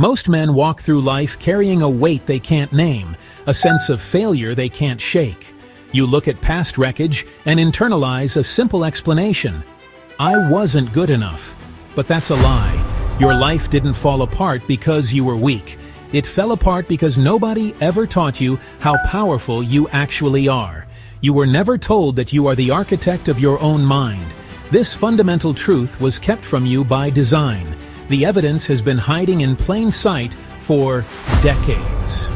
Most men walk through life carrying a weight they can't name, a sense of failure they can't shake. You look at past wreckage and internalize a simple explanation. I wasn't good enough. But that's a lie. Your life didn't fall apart because you were weak. It fell apart because nobody ever taught you how powerful you actually are. You were never told that you are the architect of your own mind. This fundamental truth was kept from you by design. The evidence has been hiding in plain sight for decades.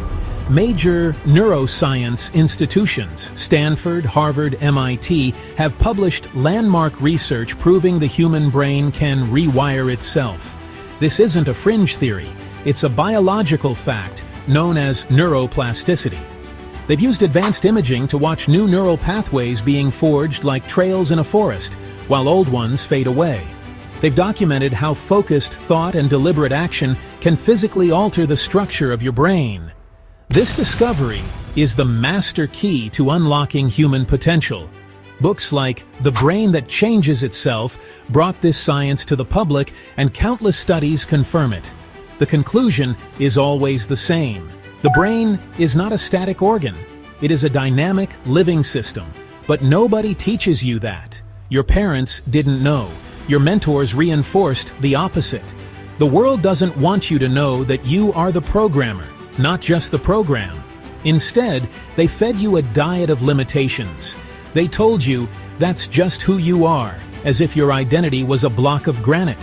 Major neuroscience institutions, Stanford, Harvard, MIT, have published landmark research proving the human brain can rewire itself. This isn't a fringe theory. It's a biological fact known as neuroplasticity. They've used advanced imaging to watch new neural pathways being forged like trails in a forest, while old ones fade away. They've documented how focused thought and deliberate action can physically alter the structure of your brain. This discovery is the master key to unlocking human potential. Books like The Brain That Changes Itself brought this science to the public, and countless studies confirm it. The conclusion is always the same. The brain is not a static organ. It is a dynamic, living system. But nobody teaches you that. Your parents didn't know. Your mentors reinforced the opposite. The world doesn't want you to know that you are the programmer, not just the program. Instead, they fed you a diet of limitations. They told you that's just who you are, as if your identity was a block of granite.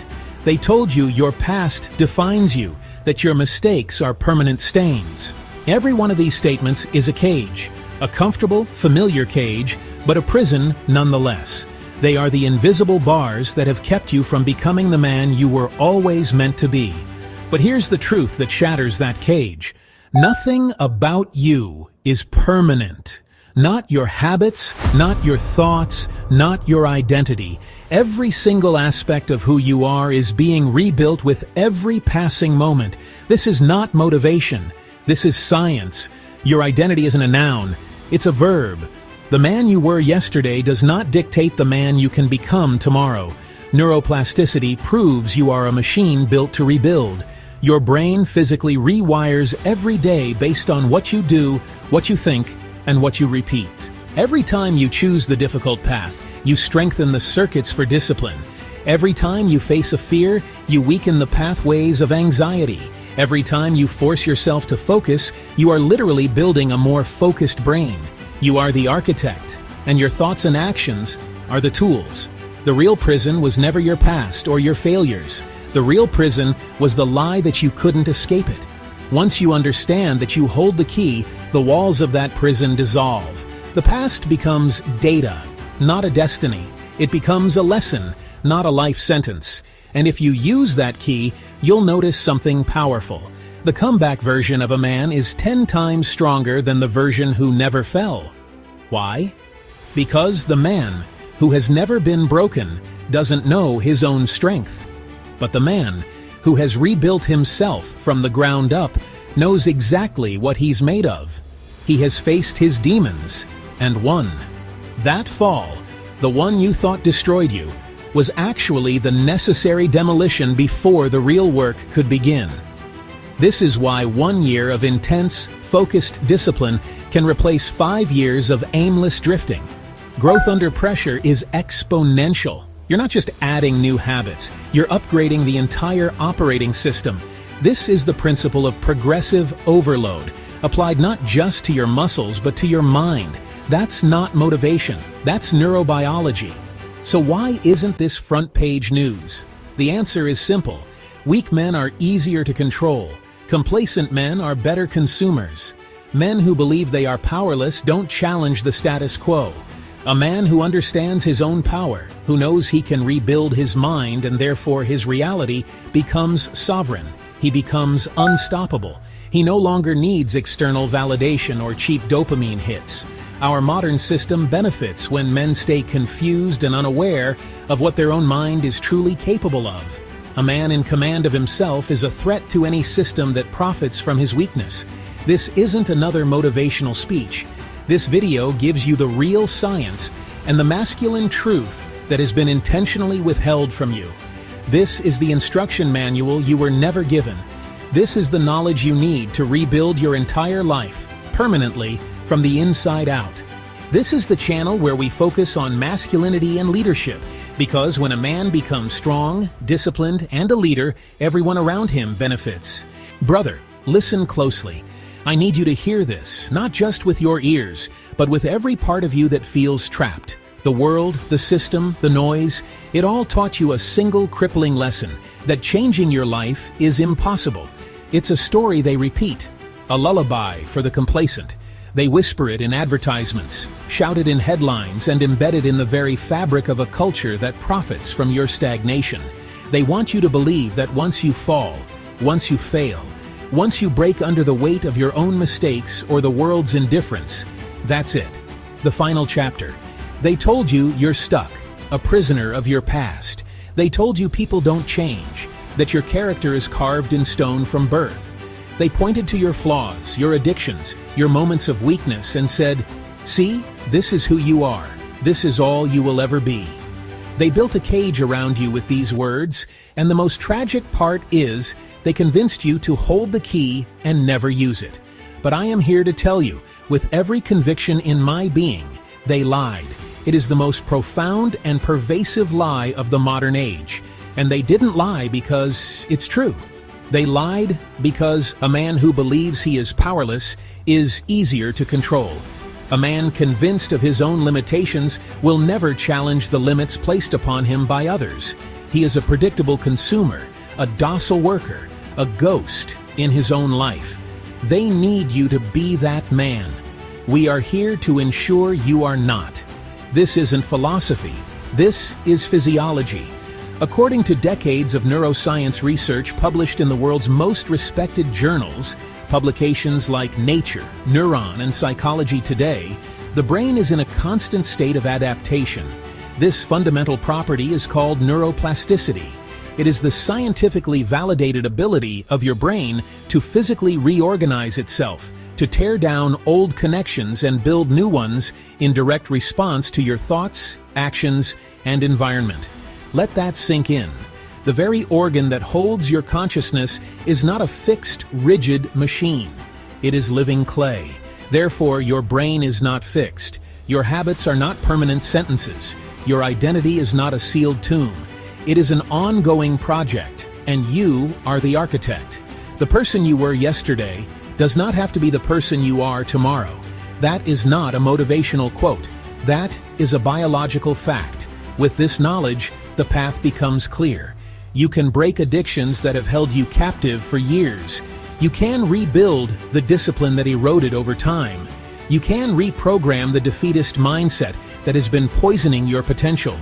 They told you your past defines you, that your mistakes are permanent stains. Every one of these statements is a cage, a comfortable, familiar cage, but a prison nonetheless. They are the invisible bars that have kept you from becoming the man you were always meant to be. But here's the truth that shatters that cage. Nothing about you is permanent. Not your habits, not your thoughts, not your identity. Every single aspect of who you are is being rebuilt with every passing moment. This is not motivation. This is science. Your identity isn't a noun. It's a verb. The man you were yesterday does not dictate the man you can become tomorrow. Neuroplasticity proves you are a machine built to rebuild. Your brain physically rewires every day based on what you do, what you think, and what you repeat. Every time you choose the difficult path, you strengthen the circuits for discipline. Every time you face a fear, you weaken the pathways of anxiety. Every time you force yourself to focus, you are literally building a more focused brain. You are the architect, and your thoughts and actions are the tools. The real prison was never your past or your failures. The real prison was the lie that you couldn't escape it. Once you understand that you hold the key, the walls of that prison dissolve. The past becomes data, not a destiny. It becomes a lesson, not a life sentence. And if you use that key, you'll notice something powerful. The comeback version of a man is 10 times stronger than the version who never fell. Why? Because the man who has never been broken doesn't know his own strength. But the man who has rebuilt himself from the ground up knows exactly what he's made of. He has faced his demons and won. That fall, the one you thought destroyed you, was actually the necessary demolition before the real work could begin. This is why 1 year of intense, focused discipline can replace 5 years of aimless drifting. Growth under pressure is exponential. You're not just adding new habits, you're upgrading the entire operating system. This is the principle of progressive overload, applied not just to your muscles but to your mind. That's not motivation, that's neurobiology. So why isn't this front page news? The answer is simple. Weak men are easier to control. Complacent men are better consumers. Men who believe they are powerless don't challenge the status quo. A man who understands his own power, who knows he can rebuild his mind and therefore his reality, becomes sovereign. He becomes unstoppable. He no longer needs external validation or cheap dopamine hits. Our modern system benefits when men stay confused and unaware of what their own mind is truly capable of. A man in command of himself is a threat to any system that profits from his weakness. This isn't another motivational speech. This video gives you the real science and the masculine truth that has been intentionally withheld from you. This is the instruction manual you were never given. This is the knowledge you need to rebuild your entire life, permanently, from the inside out. This is the channel where we focus on masculinity and leadership, because when a man becomes strong, disciplined, and a leader, everyone around him benefits. Brother, listen closely. I need you to hear this, not just with your ears, but with every part of you that feels trapped. The world, the system, the noise, it all taught you a single crippling lesson, that changing your life is impossible. It's a story they repeat, a lullaby for the complacent. They whisper it in advertisements, shout it in headlines, and embed it in the very fabric of a culture that profits from your stagnation. They want you to believe that once you fall, once you fail, once you break under the weight of your own mistakes or the world's indifference, that's it. The final chapter. They told you you're stuck, a prisoner of your past. They told you people don't change, that your character is carved in stone from birth. They pointed to your flaws, your addictions, your moments of weakness and said, "See, this is who you are. This is all you will ever be." They built a cage around you with these words, and the most tragic part is they convinced you to hold the key and never use it. But I am here to tell you, with every conviction in my being, they lied. It is the most profound and pervasive lie of the modern age. And they didn't lie because it's true. They lied because a man who believes he is powerless is easier to control. A man convinced of his own limitations will never challenge the limits placed upon him by others. He is a predictable consumer, a docile worker, a ghost in his own life. They need you to be that man. We are here to ensure you are not. This isn't philosophy. This is physiology. According to decades of neuroscience research published in the world's most respected journals, publications like Nature, Neuron, and Psychology Today, the brain is in a constant state of adaptation. This fundamental property is called neuroplasticity. It is the scientifically validated ability of your brain to physically reorganize itself, to tear down old connections and build new ones in direct response to your thoughts, actions, and environment. Let that sink in. The very organ that holds your consciousness is not a fixed, rigid machine. It is living clay. Therefore, your brain is not fixed. Your habits are not permanent sentences. Your identity is not a sealed tomb. It is an ongoing project, and you are the architect. The person you were yesterday does not have to be the person you are tomorrow. That is not a motivational quote. That is a biological fact. With this knowledge, the path becomes clear. You can break addictions that have held you captive for years. You can rebuild the discipline that eroded over time. You can reprogram the defeatist mindset that has been poisoning your potential.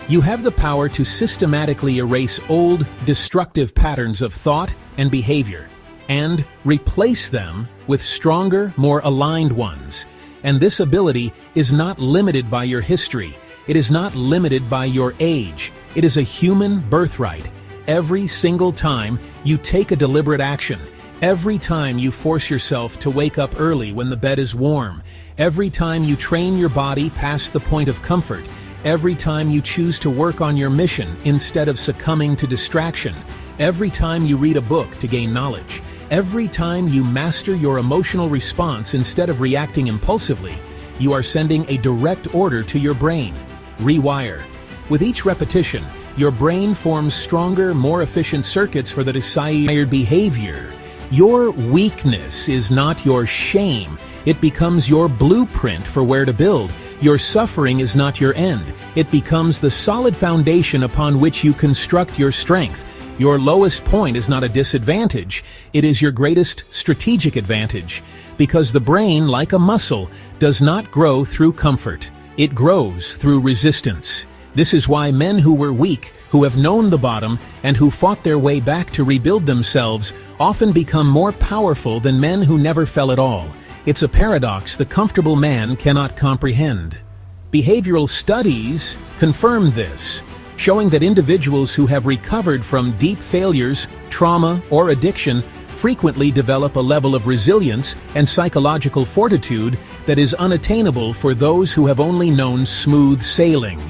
You have the power to systematically erase old, destructive patterns of thought and behavior, and replace them with stronger, more aligned ones. And this ability is not limited by your history. It is not limited by your age. It is a human birthright. Every single time you take a deliberate action, every time you force yourself to wake up early when the bed is warm, every time you train your body past the point of comfort, every time you choose to work on your mission instead of succumbing to distraction, every time you read a book to gain knowledge, every time you master your emotional response instead of reacting impulsively, you are sending a direct order to your brain. Rewire. With each repetition, your brain forms stronger, more efficient circuits for the desired behavior. Your weakness is not your shame. It becomes your blueprint for where to build. Your suffering is not your end. It becomes the solid foundation upon which you construct your strength. Your lowest point is not a disadvantage. It is your greatest strategic advantage. Because the brain, like a muscle, does not grow through comfort. It grows through resistance. This is why men who were weak, who have known the bottom, and who fought their way back to rebuild themselves, often become more powerful than men who never fell at all. It's a paradox the comfortable man cannot comprehend. Behavioral studies confirm this, showing that individuals who have recovered from deep failures, trauma, or addiction frequently develop a level of resilience and psychological fortitude that is unattainable for those who have only known smooth sailing.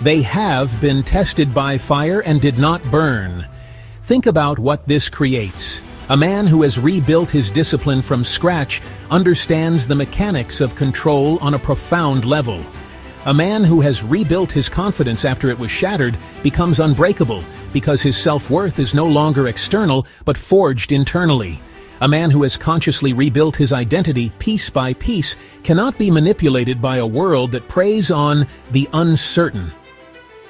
They have been tested by fire and did not burn. Think about what this creates. A man who has rebuilt his discipline from scratch understands the mechanics of control on a profound level. A man who has rebuilt his confidence after it was shattered becomes unbreakable because his self-worth is no longer external but forged internally. A man who has consciously rebuilt his identity piece by piece cannot be manipulated by a world that preys on the uncertain.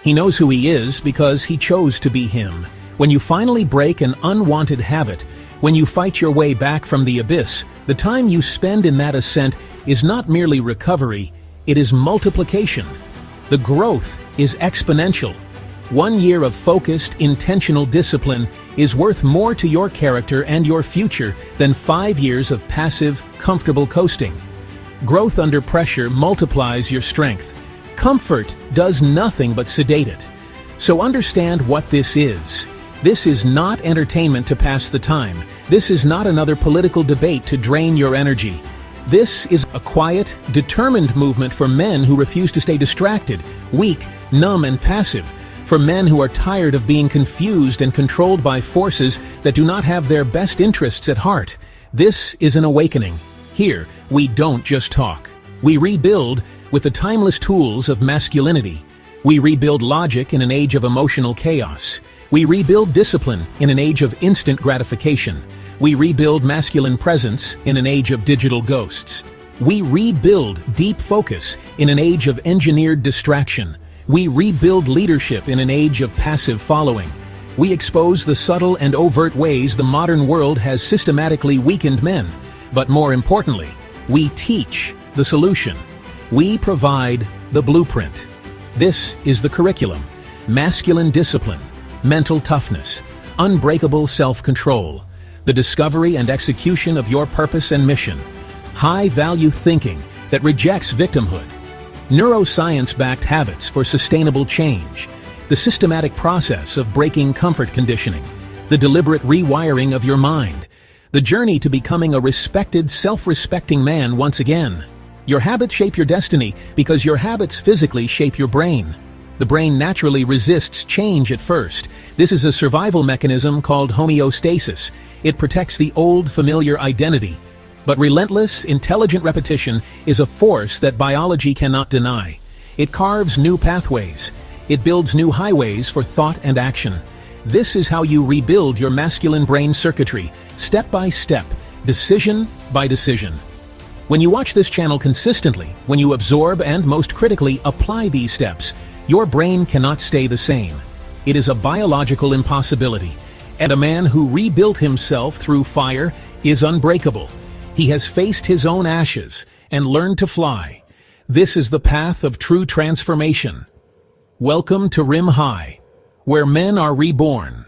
He knows who he is because he chose to be him. When you finally break an unwanted habit, when you fight your way back from the abyss, the time you spend in that ascent is not merely recovery, it is multiplication. The growth is exponential. 1 year of focused, intentional discipline is worth more to your character and your future than 5 years of passive, comfortable coasting. Growth under pressure multiplies your strength. Comfort does nothing but sedate it. So understand what this is. This is not entertainment to pass the time. This is not another political debate to drain your energy. This is a quiet, determined movement for men who refuse to stay distracted, weak, numb, and passive. For men who are tired of being confused and controlled by forces that do not have their best interests at heart. This is an awakening. Here, we don't just talk. We rebuild with the timeless tools of masculinity. We rebuild logic in an age of emotional chaos. We rebuild discipline in an age of instant gratification. We rebuild masculine presence in an age of digital ghosts. We rebuild deep focus in an age of engineered distraction. We rebuild leadership in an age of passive following. We expose the subtle and overt ways the modern world has systematically weakened men. But more importantly, we teach the solution. We provide the blueprint. This is the curriculum: masculine discipline, mental toughness, unbreakable self-control, the discovery and execution of your purpose and mission, high-value thinking that rejects victimhood, neuroscience-backed habits for sustainable change, the systematic process of breaking comfort conditioning, the deliberate rewiring of your mind, the journey to becoming a respected, self-respecting man once again. Your habits shape your destiny because your habits physically shape your brain. The brain naturally resists change at first. This is a survival mechanism called homeostasis. It protects the old, familiar identity. But relentless, intelligent repetition is a force that biology cannot deny. It carves new pathways. It builds new highways for thought and action. This is how you rebuild your masculine brain circuitry, step by step, decision by decision. When you watch this channel consistently, when you absorb and, most critically, apply these steps, your brain cannot stay the same. It is a biological impossibility. And a man who rebuilt himself through fire is unbreakable. He has faced his own ashes and learned to fly. This is the path of true transformation. Welcome to Rim High, where men are reborn.